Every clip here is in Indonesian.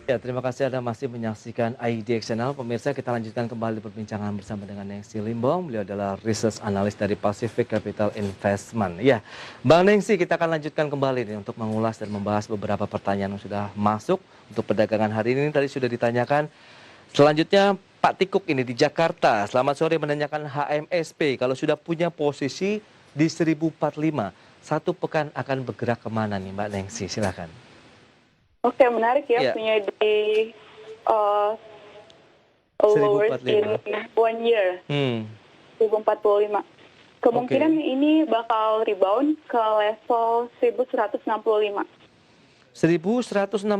Ya, terima kasih Anda masih menyaksikan IDX Channel. Pemirsa, kita lanjutkan kembali perbincangan bersama dengan Nengsi Limbong. Beliau adalah research analyst dari Pacific Capital Investment. Ya, Bang Nengsi, kita akan lanjutkan kembali nih untuk mengulas dan membahas beberapa pertanyaan yang sudah masuk untuk perdagangan hari ini. Tadi sudah ditanyakan. Selanjutnya, Pak Tikuk ini di Jakarta. Selamat sore, menanyakan HMSP. Kalau sudah punya posisi di 1045, satu pekan akan bergerak kemana nih Mbak Nengsi? Silakan. Oke, menarik ya, Ya, punya di uh, lowers in 1045. 1 year, 1045. Kemungkinan Oke. ini bakal rebound ke level 1165. 1165.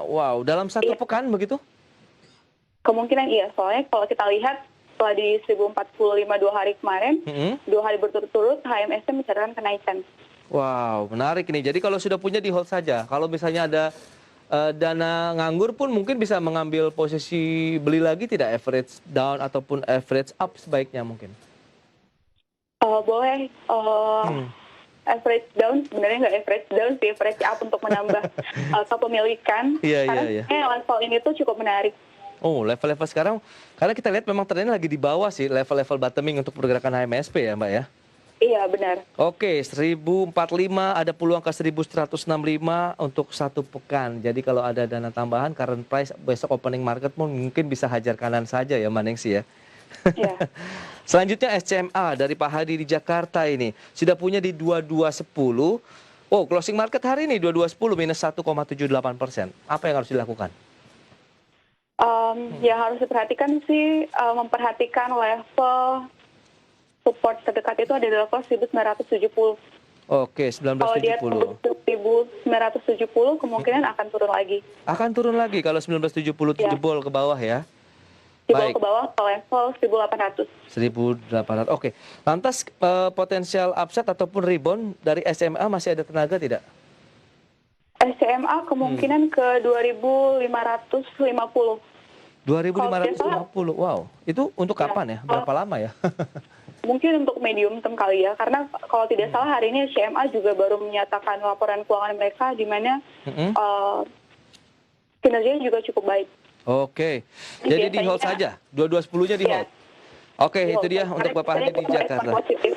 Wow, dalam satu Iya, pekan begitu? kemungkinan iya. Soalnya kalau kita lihat setelah di 1045 2 hari kemarin, Mm-mm. 2 hari berturut-turut HMSC mencatatkan kenaikan. Wow, menarik nih. Jadi kalau sudah punya di hold saja. Kalau misalnya ada dana nganggur pun mungkin bisa mengambil posisi beli lagi tidak, average down ataupun average up sebaiknya mungkin. Boleh Hmm. average down, sebenarnya nggak average down sih, average up untuk menambah kepemilikan. Iya, iya, Karena iya. sebenarnya level ini tuh cukup menarik. Oh, level-level sekarang, karena kita lihat memang trennya lagi di bawah sih, level-level bottoming untuk pergerakan HMSP ya Mbak ya. Iya, benar. Oke, 1045 ada peluang ke 1165 untuk satu pekan. Jadi kalau ada dana tambahan, current price besok opening market pun mungkin bisa hajar kanan saja ya Mbak Nengsi ya. Iya. Selanjutnya SCMA dari Pak Hadi di Jakarta ini. Sudah punya di 2210. Oh, closing market hari ini 2210 minus 1,78%. Apa yang harus dilakukan? Yang harus diperhatikan sih, memperhatikan level support terdekat itu ada di level 1970. Oke, Kalau dia 1970. tembus 1970, kemungkinan akan turun lagi. Akan turun lagi kalau 1970 Ya, jebol ke bawah ya. dibawa Baik. ke bawah ke level 1800. 1800. Oke. Lantas potensial upside ataupun rebound dari SMA masih ada tenaga tidak? SCMA kemungkinan ke 2550. Kalau tidak salah, 2550. Wow. Itu untuk ya, kapan ya? Berapa lama ya? mungkin untuk medium term kali ya. Karena kalau tidak salah hari ini SCMA juga baru menyatakan laporan keuangan mereka di mana Mm-mm. kinerjanya juga cukup baik. Oke. Jadi di hold Biasanya, saja. 2210-nya di ya, hold. Oke, di itu hold. dia Karena untuk Bapak biasanya Hadi di kita respon Jakarta. positif.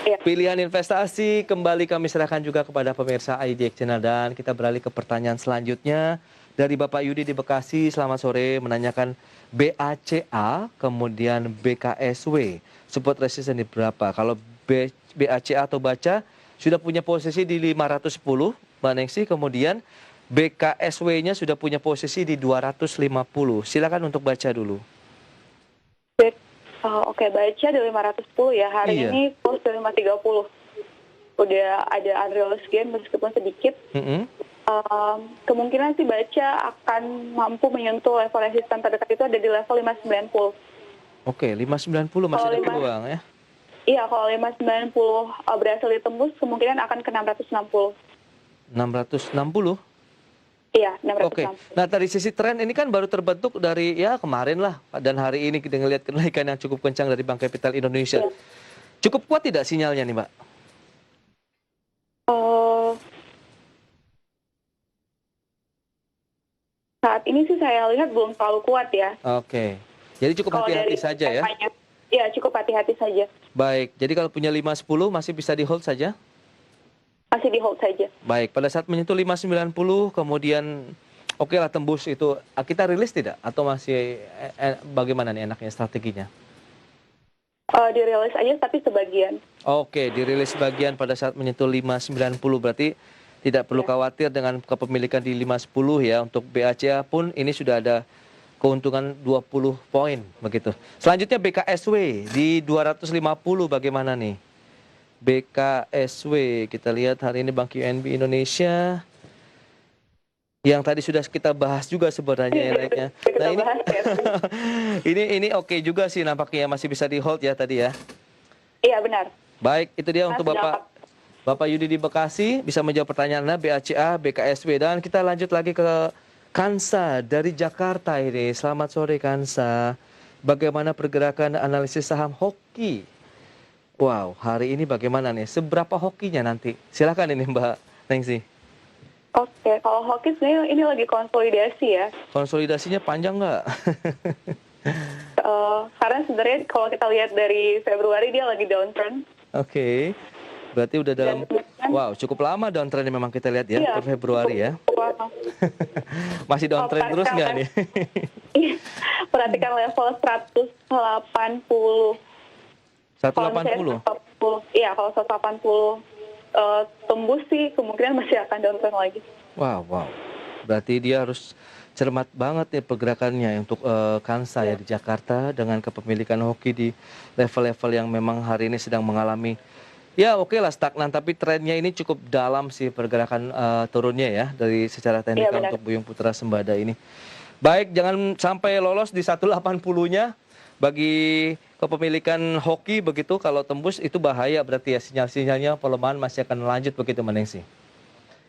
Ya. Pilihan investasi kembali kami serahkan juga kepada pemirsa IDX Channel dan kita beralih ke pertanyaan selanjutnya dari Bapak Yudi di Bekasi. Selamat sore, menanyakan BACA kemudian BKSW. Support resistance di berapa? Kalau BACA atau baca sudah punya posisi di 510, Mbak Nengsi, kemudian BKSW-nya sudah punya posisi di 250. Silakan untuk baca dulu. Oke, baca di 510 ya. Hari Iya. ini close di 530. Udah ada unrealized gain meskipun sedikit. Mm-mm. Kemungkinan sih baca akan mampu menyentuh level resisten terdekat itu ada di level 590. Oke, 590 masih Kalau ada 5, peluang ya. iya, kalau 590 berhasil ditembus, kemungkinan akan ke 660. 660. Iya, Oke. 660. Nah, dari sisi tren ini kan baru terbentuk dari ya kemarin lah dan hari ini kita ngelihat kenaikan yang cukup kencang dari Bank Capital Indonesia. Iya. Cukup kuat tidak sinyalnya nih, Mbak? Eh, Saat ini sih saya lihat belum terlalu kuat ya. Oke. Jadi cukup Kalau hati-hati dari saja ya. temanya, ya cukup hati-hati saja. Baik. Jadi kalau punya 510 masih bisa di hold saja? Masih di hold saja. Baik. Pada saat menyentuh 590 kemudian oke lah tembus itu, kita rilis tidak atau masih bagaimana nih enaknya strateginya? Dirilis aja tapi sebagian. Oke, dirilis sebagian pada saat menyentuh 590, berarti tidak perlu Ya. khawatir dengan kepemilikan di 510 ya. Untuk BACA pun ini sudah ada keuntungan 20 poin begitu. Selanjutnya BKSW di 250 bagaimana nih? BKSW kita lihat hari ini Bank UNB Indonesia yang tadi sudah kita bahas juga sebenarnya ya naiknya. Kita Nah, ini bahas ya. ini oke juga sih nampaknya masih bisa di hold ya tadi ya. Iya, benar. Baik, itu dia untuk Sudah Bapak Yudi di Bekasi bisa menjawab pertanyaan Anda BACA, BKSW dan kita lanjut lagi ke Kansa dari Jakarta ini. Selamat sore Kansa. Bagaimana pergerakan analisis saham hoki? Wow, hari ini bagaimana nih? Seberapa hokinya nanti? Silakan ini Mbak Nengsi. Oke, kalau hoki sebenarnya ini lagi konsolidasi ya. Konsolidasinya panjang nggak? Karena sebenarnya kalau kita lihat dari Februari dia lagi downtrend. Oke, berarti udah dalam, Dan kemudian, wow, cukup lama downtrendnya memang kita lihat ya, iya, per Februari ya. cukup lama. Masih downtrend terus nggak nih? Perhatikan level 180. Kalau 180? misalnya 180, iya kalau 180 tembus sih kemungkinan masih akan downtrend lagi. Wow, wow. Berarti dia harus cermat banget nih pergerakannya untuk Kansa ya di Jakarta dengan kepemilikan hoki di level-level yang memang hari ini sedang mengalami, ya oke lah stagnan, tapi trennya ini cukup dalam sih pergerakan turunnya ya dari secara teknikal benar. untuk Buyung Putra Sembada ini. Baik, jangan sampai lolos di 180-nya bagi kepemilikan hoki begitu. Kalau tembus itu bahaya berarti ya, sinyal-sinyalnya pelemahan masih akan lanjut begitu Maningsi.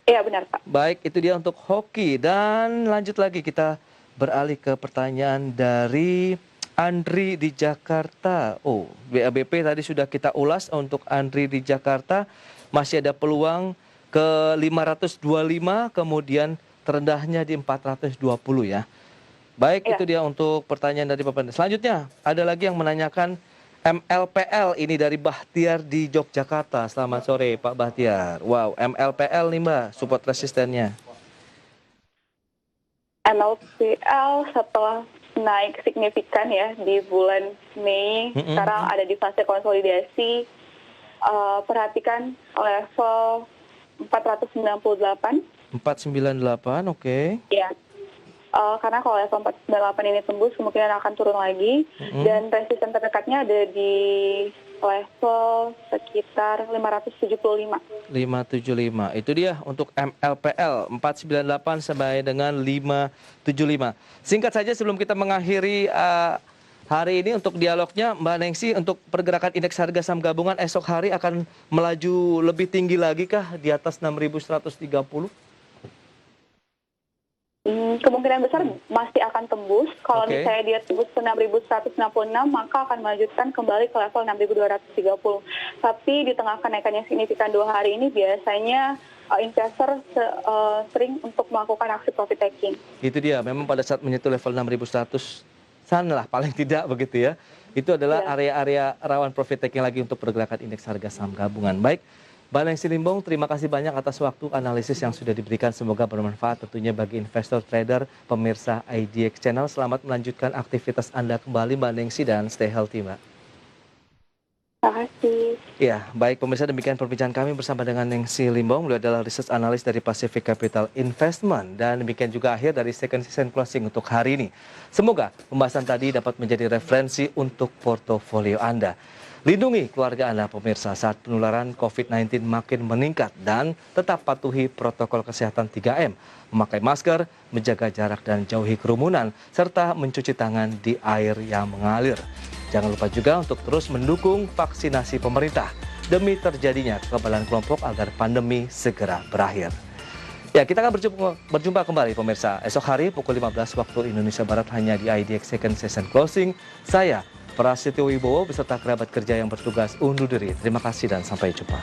Iya benar Pak. Baik, itu dia untuk hoki. Dan lanjut lagi kita beralih ke pertanyaan dari Andri di Jakarta. Oh, BABP tadi sudah kita ulas. Untuk Andri di Jakarta masih ada peluang ke 525, kemudian terendahnya di 420 ya. Baik, Ya. itu dia untuk pertanyaan dari Bapak. Selanjutnya ada lagi yang menanyakan MLPL ini dari Bahtiar di Yogyakarta. Selamat sore Pak Bahtiar. Wow, MLPL nih Mbak, support resistennya. MLPL setelah naik signifikan ya di bulan Mei, sekarang ada di fase konsolidasi. Perhatikan level 498. 498, oke. Ya. Karena kalau level 498 ini tembus kemungkinan akan turun lagi. Dan resisten terdekatnya ada di level sekitar 575. 575. Itu dia untuk MLPL 498 sampai dengan 575. Singkat saja sebelum kita mengakhiri hari ini untuk dialognya, Mbak Nengsi, untuk pergerakan indeks harga saham gabungan esok hari akan melaju lebih tinggi lagi kah di atas 6.130? Kemungkinan besar masih akan tembus. Kalau Oke. misalnya dia tembus ke 6.166, maka akan melanjutkan kembali ke level 6.230. Tapi di tengah kenaikannya signifikan 2 hari ini, biasanya investor sering untuk melakukan aksi profit taking. Itu dia, memang pada saat menyentuh level 6.100 sana lah paling tidak begitu ya. Itu adalah area-area rawan profit taking lagi untuk pergerakan indeks harga saham gabungan. Baik, Mbak Nengsi Limbong, terima kasih banyak atas waktu analisis yang sudah diberikan. Semoga bermanfaat tentunya bagi investor, trader, pemirsa IDX Channel. Selamat melanjutkan aktivitas Anda kembali Mbak Nengsi dan stay healthy Mbak. Terima kasih. Ya, baik pemirsa, demikian perbincangan kami bersama dengan Nengsi Limbong. Beliau adalah research analyst dari Pacific Capital Investment. Dan demikian juga akhir dari second season closing untuk hari ini. Semoga pembahasan tadi dapat menjadi referensi untuk portofolio Anda. Lindungi keluarga Anda pemirsa saat penularan COVID-19 makin meningkat dan tetap patuhi protokol kesehatan 3M. Memakai masker, menjaga jarak dan jauhi kerumunan, serta mencuci tangan di air yang mengalir. Jangan lupa juga untuk terus mendukung vaksinasi pemerintah demi terjadinya kekebalan kelompok agar pandemi segera berakhir. Ya, kita akan berjumpa kembali pemirsa esok hari pukul 15 waktu Indonesia Barat hanya di IDX Second Session Closing. Saya Prasetyo Wibowo beserta kerabat kerja yang bertugas undur diri. Terima kasih dan sampai jumpa.